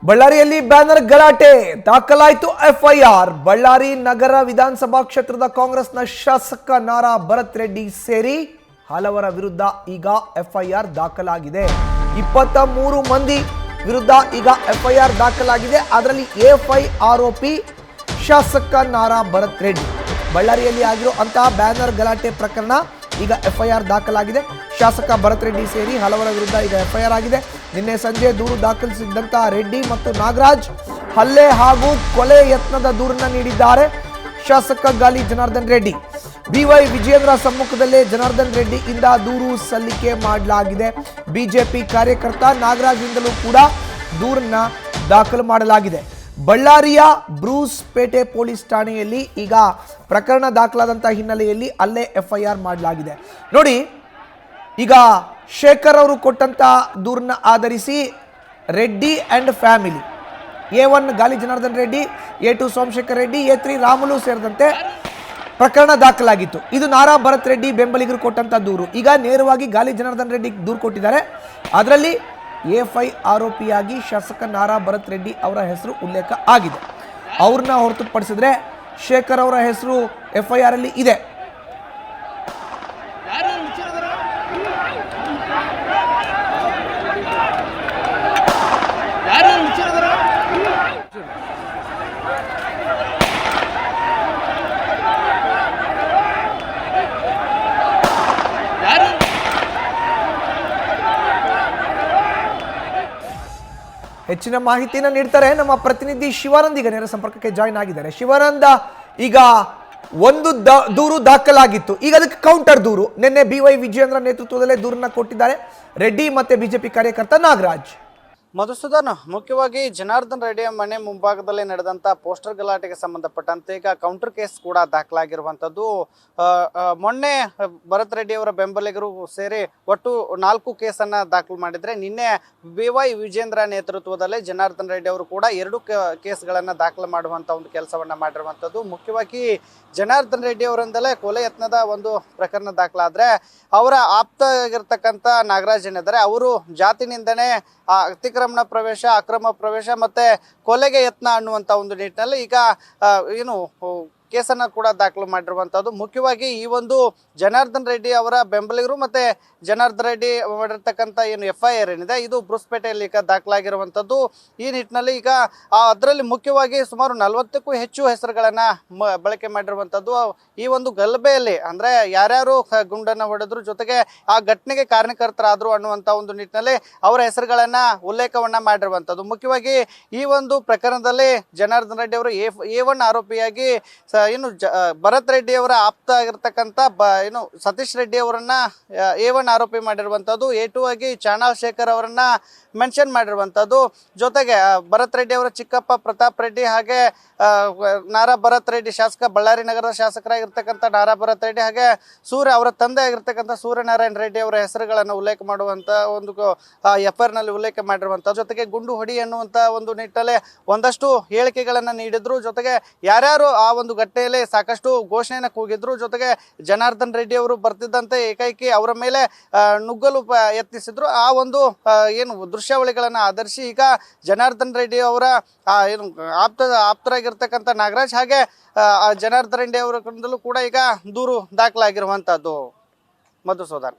ಬಳ್ಳಾರಿಯಲ್ಲಿ ಬ್ಯಾನರ್ ಗಲಾಟೆ ದಾಖಲಾಯಿತು ಎಫ್ಐಆರ್. ಬಳ್ಳಾರಿ ನಗರ ವಿಧಾನಸಭಾ ಕ್ಷೇತ್ರದ ಕಾಂಗ್ರೆಸ್ನ ಶಾಸಕ ನಾರಾ ಭರತ್ ರೆಡ್ಡಿ ಸೇರಿ ಹಲವರ ವಿರುದ್ಧ ಈಗ ಎಫ್ಐಆರ್ ದಾಖಲಾಗಿದೆ. 23 ಮಂದಿ ವಿರುದ್ಧ ಈಗ ಎಫ್ಐಆರ್ ದಾಖಲಾಗಿದೆ. ಅದರಲ್ಲಿ ಎ5 ಆರೋಪಿ ಶಾಸಕ ನಾರಾ ಭರತ್ ರೆಡ್ಡಿ. ಬಳ್ಳಾರಿಯಲ್ಲಿ ಆಗಿರುವಂತಹ ಬ್ಯಾನರ್ ಗಲಾಟೆ ಪ್ರಕರಣ ಈಗ ಎಫ್ಐಆರ್ ದಾಖಲಾಗಿದೆ. ಶಾಸಕ ಭರತ್ ರೆಡ್ಡಿ ಸೇರಿ ಹಲವರ ವಿರುದ್ಧ ಈಗ ಎಫ್ಐಆರ್ ಆಗಿದೆ. ನಿನ್ನೆ ಸಂಜೆ ದೂರು ದಾಖಲಿಸಿದ್ದಂತಹ ರೆಡ್ಡಿ ಮತ್ತು ನಾಗರಾಜ್ ಹಲ್ಲೆ ಹಾಗೂ ಕೊಲೆ ಯತ್ನದ ದೂರನ್ನ ನೀಡಿದ್ದಾರೆ. ಶಾಸಕ ಗಾಲಿ ಜನಾರ್ದನ್ ರೆಡ್ಡಿ, ಬಿವೈ ವಿಜೇಂದ್ರ ಸಮ್ಮುಖದಲ್ಲೇ ಜನಾರ್ದನ್ ರೆಡ್ಡಿ ಇಂದ ದೂರು ಸಲ್ಲಿಕೆ ಮಾಡಲಾಗಿದೆ. ಬಿಜೆಪಿ ಕಾರ್ಯಕರ್ತ ನಾಗರಾಜ್ನಿಂದಲೂ ಕೂಡ ದೂರನ್ನ ದಾಖಲು ಮಾಡಲಾಗಿದೆ. ಬಳ್ಳಾರಿಯ ಬ್ರೂಸ್ ಪೇಟೆ ಪೊಲೀಸ್ ಠಾಣೆಯಲ್ಲಿ ಈಗ ಪ್ರಕರಣ ದಾಖಲಾದಂತಹ ಹಿನ್ನೆಲೆಯಲ್ಲಿ ಅಲ್ಲೇ ಎಫ್ಐಆರ್ ಮಾಡಲಾಗಿದೆ. ನೋಡಿ, ಈಗ ಶೇಖರ್ ಅವರು ಕೊಟ್ಟಂತ ದೂರನ್ನ ಆಧರಿಸಿ Reddy and family, A one Gali Janardhan Reddy, A two Somashekar Reddy, ಎ3 ರಾಮುಲು ಸೇರಿದಂತೆ ಪ್ರಕರಣ ದಾಖಲಾಗಿತ್ತು. ಇದು ನಾರಾ ಭರತ್ ರೆಡ್ಡಿ ಬೆಂಬಲಿಗರು ಕೊಟ್ಟಂತ ದೂರು. ಈಗ ನೇರವಾಗಿ ಗಾಲಿ ಜನಾರ್ದನ್ ರೆಡ್ಡಿ ದೂರು ಕೊಟ್ಟಿದ್ದಾರೆ. ಅದರಲ್ಲಿ ಎ5 ಆರೋಪಿಯಾಗಿ ಶಾಸಕ ನಾರಾ ಭರತ್ ರೆಡ್ಡಿ ಅವರ ಹೆಸರು ಉಲ್ಲೇಖ ಆಗಿದೆ. ಅವ್ರನ್ನ ಹೊರತುಪಡಿಸಿದ್ರೆ ಶೇಖರ್ ಅವರ ಹೆಸರು ಎಫ್ಐಆರ್ ಅಲ್ಲಿ ಇದೆ. ಹೆಚ್ಚಿನ ಮಾಹಿತಿನ ನೀಡ್ತಾರೆ ನಮ್ಮ ಪ್ರತಿನಿಧಿ ಶಿವಾನಂದ್. ಈಗ ನೇರ ಸಂಪರ್ಕಕ್ಕೆ ಜಾಯಿನ್ ಆಗಿದ್ದಾರೆ. ಶಿವಾನಂದ, ಈಗ ಒಂದು ದೂರು ದಾಖಲಾಗಿತ್ತು, ಈಗ ಅದಕ್ಕೆ ಕೌಂಟರ್ ದೂರು. ನಿನ್ನೆ ಬಿವೈ ವಿಜೇಂದ್ರ ನೇತೃತ್ವದಲ್ಲೇ ದೂರನ್ನ ಕೊಟ್ಟಿದ್ದಾರೆ ರೆಡ್ಡಿ ಮತ್ತೆ ಬಿಜೆಪಿ ಕಾರ್ಯಕರ್ತ ನಾಗರಾಜ್. ಮಧುಸೂದನ್, ಮುಖ್ಯವಾಗಿ ಜನಾರ್ದನ್ ರೆಡ್ಡಿಯ ಮನೆ ಮುಂಭಾಗದಲ್ಲಿ ನಡೆದಂಥ ಪೋಸ್ಟರ್ ಗಲಾಟೆಗೆ ಸಂಬಂಧಪಟ್ಟಂತೆ ಈಗ ಕೌಂಟರ್ ಕೇಸ್ ಕೂಡ ದಾಖಲಾಗಿರುವಂಥದ್ದು. ಮೊನ್ನೆ ಭರತ್ ರೆಡ್ಡಿ ಅವರ ಬೆಂಬಲಿಗರು ಸೇರಿ ಒಟ್ಟು 4 ಕೇಸನ್ನು ದಾಖಲು ಮಾಡಿದರೆ, ನಿನ್ನೆ ಬಿವೈ ವಿಜೇಂದ್ರ ನೇತೃತ್ವದಲ್ಲಿ ಜನಾರ್ದನ್ ರೆಡ್ಡಿ ಅವರು ಕೂಡ 2 ಕೇಸ್ಗಳನ್ನು ದಾಖಲು ಮಾಡುವಂಥ ಒಂದು ಕೆಲಸವನ್ನು ಮಾಡಿರುವಂಥದ್ದು. ಮುಖ್ಯವಾಗಿ ಜನಾರ್ದನ್ ರೆಡ್ಡಿ ಅವರಿಂದಲೇ ಕೊಲೆ ಯತ್ನದ ಒಂದು ಪ್ರಕರಣ ದಾಖಲಾದರೆ, ಅವರ ಆಪ್ತ ಆಗಿರ್ತಕ್ಕಂಥ ನಾಗರಾಜ್ ಏನಿದ್ದಾರೆ ಅವರು ಜಾತಿನಿಂದನೇ ಅತಿಕ್ರಮಣ ಪ್ರವೇಶ, ಅಕ್ರಮ ಪ್ರವೇಶ ಮತ್ತೆ ಕೊಲೆಗೆ ಯತ್ನ ಅನ್ನುವಂಥ ಒಂದು ನಿಟ್ಟಿನಲ್ಲಿ ಈಗ ಏನು ಕೇಸನ್ನು ಕೂಡ ದಾಖಲು ಮಾಡಿರುವಂಥದ್ದು. ಮುಖ್ಯವಾಗಿ ಈ ಒಂದು ಜನಾರ್ದನ್ ರೆಡ್ಡಿ ಅವರ ಬೆಂಬಲಿಗರು ಮತ್ತೆ ಜನಾರ್ದನ್ ರೆಡ್ಡಿ ಮಾಡಿರ್ತಕ್ಕಂಥ ಏನು ಎಫ್ಐಆರ್ ಏನಿದೆ, ಇದು ಬ್ರೂಸ್ಪೇಟೆಯಲ್ಲಿ ಈಗ ದಾಖಲಾಗಿರುವಂಥದ್ದು. ಈ ನಿಟ್ಟಿನಲ್ಲಿ ಈಗ ಅದರಲ್ಲಿ ಮುಖ್ಯವಾಗಿ ಸುಮಾರು 40ಕ್ಕೂ ಹೆಚ್ಚು ಹೆಸರುಗಳನ್ನು ಬಳಕೆ ಮಾಡಿರುವಂಥದ್ದು. ಈ ಒಂದು ಗಲಭೆಯಲ್ಲಿ ಅಂದರೆ ಯಾರ್ಯಾರು ಗುಂಡನ್ನು ಹೊಡೆದ್ರು, ಜೊತೆಗೆ ಆ ಘಟನೆಗೆ ಕಾರಣಕರ್ತರಾದರು ಅನ್ನುವಂಥ ಒಂದು ನಿಟ್ಟಿನಲ್ಲಿ ಅವರ ಹೆಸರುಗಳನ್ನು ಉಲ್ಲೇಖವನ್ನು ಮಾಡಿರುವಂಥದ್ದು. ಮುಖ್ಯವಾಗಿ ಈ ಒಂದು ಪ್ರಕರಣದಲ್ಲಿ ಜನಾರ್ದನ್ ರೆಡ್ಡಿ ಅವರು ಎ1 ಆರೋಪಿಯಾಗಿ ಏನು ಭರತ್ ರೆಡ್ಡಿ ಅವರ ಆಪ್ತ ಆಗಿರ್ತಕ್ಕಂಥ ಏನು ಸತೀಶ್ ರೆಡ್ಡಿ ಅವರನ್ನ ಎ1 ಆರೋಪಿ ಮಾಡಿರುವಂಥದ್ದು. ಎ2 ಆಗಿ ಚಾಣಾಲ್ ಶೇಖರ್ ಅವರನ್ನ ಮೆನ್ಷನ್ ಮಾಡಿರುವಂಥದ್ದು. ಜೊತೆಗೆ ಭರತ್ ರೆಡ್ಡಿ ಅವರ ಚಿಕ್ಕಪ್ಪ ಪ್ರತಾಪ್ ರೆಡ್ಡಿ, ಹಾಗೆ ನಾರಾ ಭರತ್ ರೆಡ್ಡಿ ಶಾಸಕ, ಬಳ್ಳಾರಿ ನಗರದ ಶಾಸಕರಾಗಿರ್ತಕ್ಕಂಥ ನಾರಾ ಭರತ್ ರೆಡ್ಡಿ, ಹಾಗೆ ಅವರ ತಂದೆ ಆಗಿರ್ತಕ್ಕಂಥ ಸೂರ್ಯನಾರಾಯಣ ರೆಡ್ಡಿ ಅವರ ಹೆಸರುಗಳನ್ನು ಉಲ್ಲೇಖ ಮಾಡುವಂಥ ಒಂದು ಎಫ್ಐಆರ್ ನಲ್ಲಿ ಉಲ್ಲೇಖ ಮಾಡಿರುವಂಥದ್ದು. ಜೊತೆಗೆ ಗುಂಡು ಹೊಡಿ ಎನ್ನುವಂಥ ಒಂದು ನಿಟ್ಟಲ್ಲಿ ಒಂದಷ್ಟು ಹೇಳಿಕೆಗಳನ್ನು ನೀಡಿದ್ರು. ಜೊತೆಗೆ ಯಾರ್ಯಾರು ಆ ಒಂದು ಘಟನೆಯಲ್ಲಿ ಸಾಕಷ್ಟು ಘೋಷಣೆಯನ್ನು ಕೂಗಿದ್ರು. ಜೊತೆಗೆ ಜನಾರ್ದನ್ ರೆಡ್ಡಿ ಅವರು ಬರ್ತಿದ್ದಂತೆ ಏಕೈಕಿ ಅವರ ಮೇಲೆ ನುಗ್ಗಲು ಯತ್ನಿಸಿದ್ರು. ಆ ಒಂದು ಏನು ದೃಶ್ಯಾವಳಿಗಳನ್ನು ಆಧರಿಸಿ ಈಗ ಜನಾರ್ದನ್ ರೆಡ್ಡಿ ಅವರ ಏನು ಆಪ್ತರಾಗಿರ್ತಕ್ಕಂಥ ನಾಗರಾಜ್ ಹಾಗೆ ಜನಾರ್ದನ್ ರೆಡ್ಡಿ ಅವರಿಂದಲೂ ಕೂಡ ಈಗ ದೂರು ದಾಖಲಾಗಿರುವಂಥದ್ದು. ಮಧುಸೂದನ್.